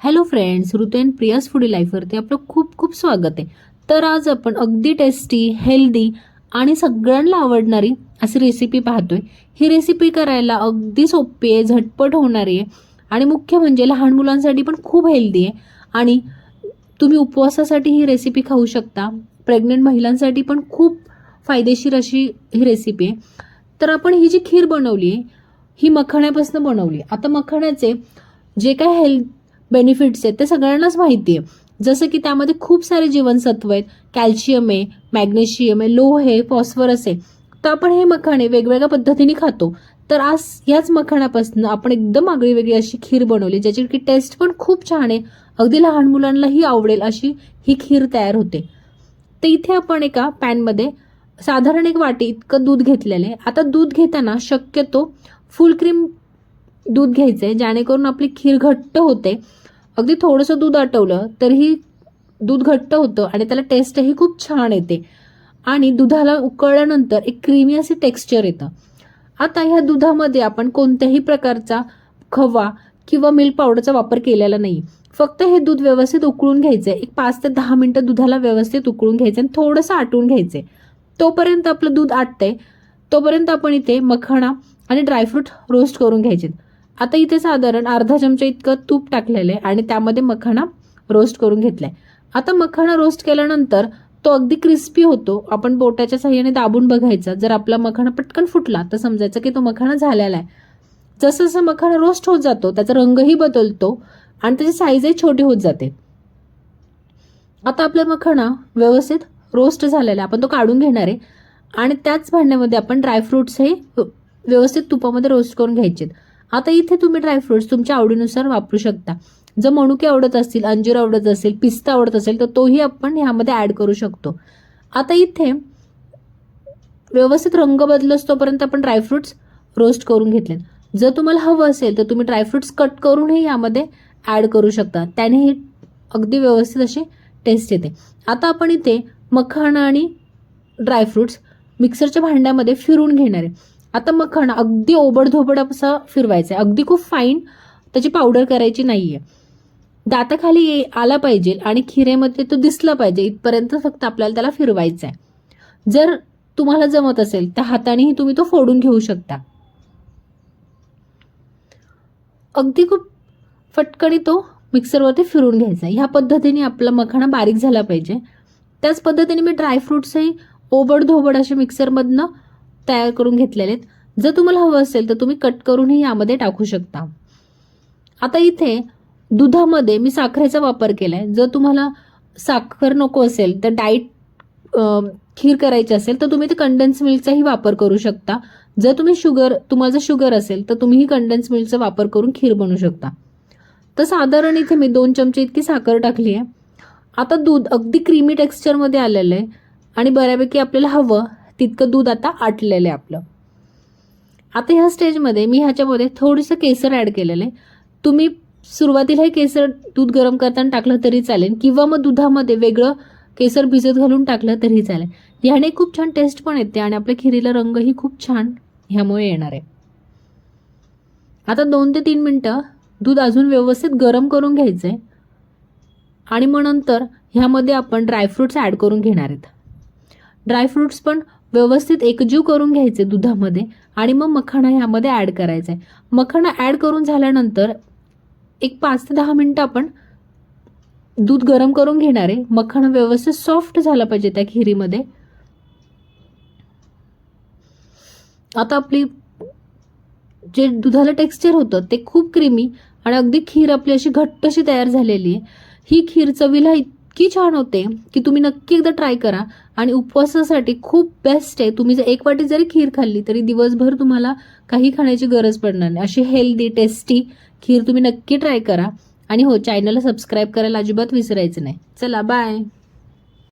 Hello friends, ऋतू and Priya's foodie लाईफवरती आपलं खूप खूप स्वागत आहे. तर आज आपण अगदी टेस्टी, हेल्दी आणि सगळ्यांना आवडणारी अशी रेसिपी पाहतोय. ही रेसिपी करायला अगदी सोपी आहे, झटपट होणारी आहे आणि मुख्य म्हणजे लहान मुलांसाठी पण खूप हेल्दी आहे. आणि तुम्ही उपवासासाठी ही रेसिपी खाऊ शकता. प्रेग्नंट महिलांसाठी पण खूप फायदेशीर अशी ही रेसिपी आहे. तर आपण ही जी खीर बनवली आहे ही मखाण्यापासून बनवली. आता मखाण्याचे जे काय हेल्थ बेनिफिट्स आहेत ते सगळ्यांनाच माहिती आहे. जसं की त्यामध्ये खूप सारे जीवनसत्व आहेत, कॅल्शियम आहे, मॅग्नेशियम आहे, लोह आहे, फॉस्फरस आहे. तर आपण हे मखाणे वेगवेगळ्या पद्धतीने खातो. तर आज याच मखाण्यापासून आपण एकदम आगळीवेगळी अशी खीर बनवली, ज्याची की टेस्ट पण खूप छान आहे. अगदी लहान मुलांनाही आवडेल अशी ही खीर तयार होते. तर इथे आपण एका पॅनमध्ये साधारण एक वाटी इतकं दूध घेतलेलं आहे. आता दूध घेताना शक्यतो फुल क्रीम दूध घ्यायचं आहे, जेणेकरून आपली खीर घट्ट होते. अगदी थोडंसं दूध आटवलं तरीही दूध घट्ट होतं आणि त्याला टेस्टही खूप छान येते आणि दुधाला उकळल्यानंतर एक क्रीमी असे टेक्स्चर येतं. आता ह्या दुधामध्ये आपण कोणत्याही प्रकारचा खवा किंवा मिल्क पावडरचा वापर केलेला नाही. फक्त हे दूध व्यवस्थित उकळून घ्यायचं आहे. एक 5 ते 10 मिनिटं दुधाला व्यवस्थित उकळून घ्यायचं आणि थोडंसं आटवून घ्यायचं आहे. तोपर्यंत आपलं दूध आटतंय तोपर्यंत आपण इथे मखाणा आणि ड्रायफ्रूट रोस्ट करून घ्यायचे. आता इथे साधारण अर्धा चमचा इतकं तूप टाकलेलं आहे आणि त्यामध्ये मखाणा रोस्ट करून घेतलाय. आता मखाणा रोस्ट केल्यानंतर तो अगदी क्रिस्पी होतो. आपण बोटाच्या साह्याने दाबून बघायचा. जर आपला मखाणा पटकन फुटला तर समजायचं की तो मखाणा झालेला आहे. जसं जसं मखाणा रोस्ट होत जातो त्याचा रंगही बदलतो आणि त्याची साईजही छोटी होत जाते. आता आपला मखाणा व्यवस्थित रोस्ट झालेला आहे, आपण तो काढून घेणार आहे आणि त्याच भांड्यामध्ये आपण ड्रायफ्रुट्स हे व्यवस्थित तुपामध्ये रोस्ट करून घ्यायचे. आता इथे तुम्ही ड्रायफ्रुट्स तुमच्या आवडीनुसार वापरू शकता. जर मनुके आवडत असतील, अंजीर आवडत असेल, पिस्ता आवडत असेल तर तोही आपण ह्यामध्ये ॲड करू शकतो. आता इथे व्यवस्थित रंग बदलत तोपर्यंत आपण ड्रायफ्रुट्स रोस्ट करून घेतलेत. जर तुम्हाला हवं असेल तर तुम्ही ड्रायफ्रुट्स कट करूनही यामध्ये ॲड करू शकता. त्याने ही अगदी व्यवस्थित अशी टेस्ट येते. आता आपण इथे मखाणा आणि ड्रायफ्रुट्स मिक्सरच्या भांड्यामध्ये फिरून घेणार आहे. आता मखाणा अगदी ओबडधोबड असा फिरवायचा आहे, अगदी खूप फाईन त्याची पावडर करायची नाहीये. दाताखाली आला पाहिजे आणि खिरेमध्ये तो दिसला पाहिजे इथपर्यंत फक्त आपल्याला त्याला फिरवायचा आहे. जर तुम्हाला जमत असेल तर हातानेही तुम्ही तो फोडून घेऊ शकता. अगदी खूप फटकणी तो मिक्सरवरती फिरून घ्यायचा. ह्या पद्धतीने आपला मखाणा बारीक झाला पाहिजे. त्याच पद्धतीने मी ड्रायफ्रुट्सही ओबडधोबड असे मिक्सरमधनं तयार करून घेतलेले आहेत. जर तुम्हाला हवं असेल तर तुम्ही कट करूनही यामध्ये टाकू शकता. आता इथे दुधामध्ये मी साखरेचा वापर केलाय. जर तुम्हाला साखर नको असेल तर डाईट खीर करायची असेल तर तुम्ही ते कंडेन्स मिल्कचाही वापर करू शकता. जर तुम्हाला जर शुगर असेल तर तुम्हीही कंडेन्स मिल्कचा वापर करून खीर बनवू शकता. तर साधारण इथे मी 2 चमचे इतकी साखर टाकली आहे. आता दूध अगदी क्रीमी टेक्स्चरमध्ये आलेलं आहे आणि बऱ्यापैकी आपल्याला हवं तितकं दूध आता आटलेलं आहे आपलं. आता ह्या स्टेजमध्ये मी ह्याच्यामध्ये थोडंसं केसर ॲड केलेलं आहे. तुम्ही सुरुवातीला हे केसर दूध गरम करताना टाकलं तरी चालेल किंवा मग दुधामध्ये वेगळं केसर भिजत घालून टाकलं तरी चालेल. ह्याने खूप छान टेस्ट पण येते आणि आपल्या खिरीला रंगही खूप छान ह्यामुळे येणार आहे. आता 2 ते 3 मिनटं दूध अजून व्यवस्थित गरम करून घ्यायचं आहे आणि मग नंतर ह्यामध्ये आपण ड्रायफ्रुट्स ॲड करून घेणार आहेत. ड्रायफ्रुट्स पण व्यवस्थित एकजीव करून घ्यायचे दुधामध्ये आणि मग मखाणा ह्यामध्ये ॲड करायचा आहे. मखाणा ॲड करून झाल्यानंतर एक 5 ते 10 मिनटं आपण दूध गरम करून घेणार आहे. मखाणा व्यवस्थित सॉफ्ट झाला पाहिजे त्या खिरीमध्ये. आता आपली जे दुधाला टेक्स्चर होतं ते खूप क्रीमी आणि अगदी खीर आपली अशी घट्ट अशी तयार झालेली आहे. ही खीर चवीला इतकी छान होते की तुम्ही नक्की एकदा ट्राय करा आणि उपवासासाठी खूप बेस्ट आहे. तुम्ही जर 1 वाटी जरी खीर खाल्ली तरी दिवसभर तुम्हाला काही खाण्याची गरज पडणार नाही. अशी हेल्दी टेस्टी खीर तुम्ही नक्की ट्राय करा आणि हो, चॅनलला सबस्क्राईब करायला अजिबात विसरायचं नाही. चला बाय.